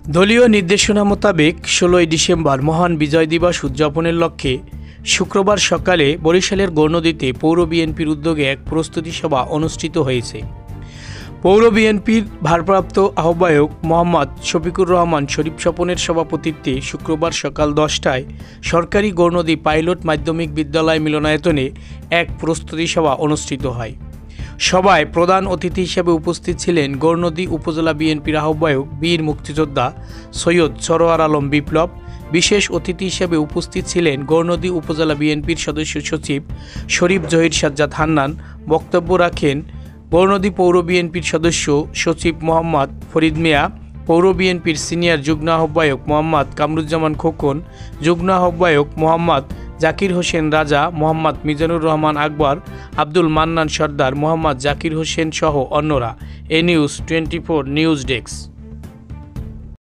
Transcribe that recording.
দলীয় নির্দেশনা মোতাবেক ১৬ই ডিসেম্বর মহান বিজয় দিবস উদযাপনের লক্ষ্যে শুক্রবার সকালে বরিশালের গৌরনদীতে পৌর বিএনপির উদ্যোগে এক প্রস্তুতি সভা অনুষ্ঠিত হয়েছে। পৌর বিএনপির ভারপ্রাপ্ত আহ্বায়ক মোহাম্মদ শফিকুর রহমান শরীফ স্বপনের সভাপতিত্বে শুক্রবার সকাল ১০টায় সরকারি গৌরনদী পাইলট মাধ্যমিক বিদ্যালয় মিলনায়তনে এক প্রস্তুতি সভা অনুষ্ঠিত হয়। সভায় প্রধান অতিথি হিসেবে উপস্থিত ছিলেন গৌরনদী উপজেলা বিএনপির আহ্বায়ক বীর মুক্তিযোদ্ধা সৈয়দ সরোয়ার আলম বিপ্লব। বিশেষ অতিথি হিসেবে উপস্থিত ছিলেন গৌরনদী উপজেলা বিএনপির সদস্য সচিব শরীফ জহির সাজ্জাদ হান্নান। বক্তব্য রাখেন গৌরনদী পৌর বিএনপির সদস্য সচিব মোহাম্মদ ফরিদ মিয়া, পৌর বিএনপির সিনিয়র যুগ্ম আহ্বায়ক মোহাম্মদ কামরুজ্জামান খোকন, যুগ্ম আহ্বায়ক মোহাম্মদ জাকির হোসেন রাজা, মোহাম্মদ মিজানুর রহমান আকবর, আব্দুল মান্নান সর্দার, মোহাম্মদ জাকির হোসেন সহ অন্যরা। এ নিউজ 24 নিউজ ডেস্ক।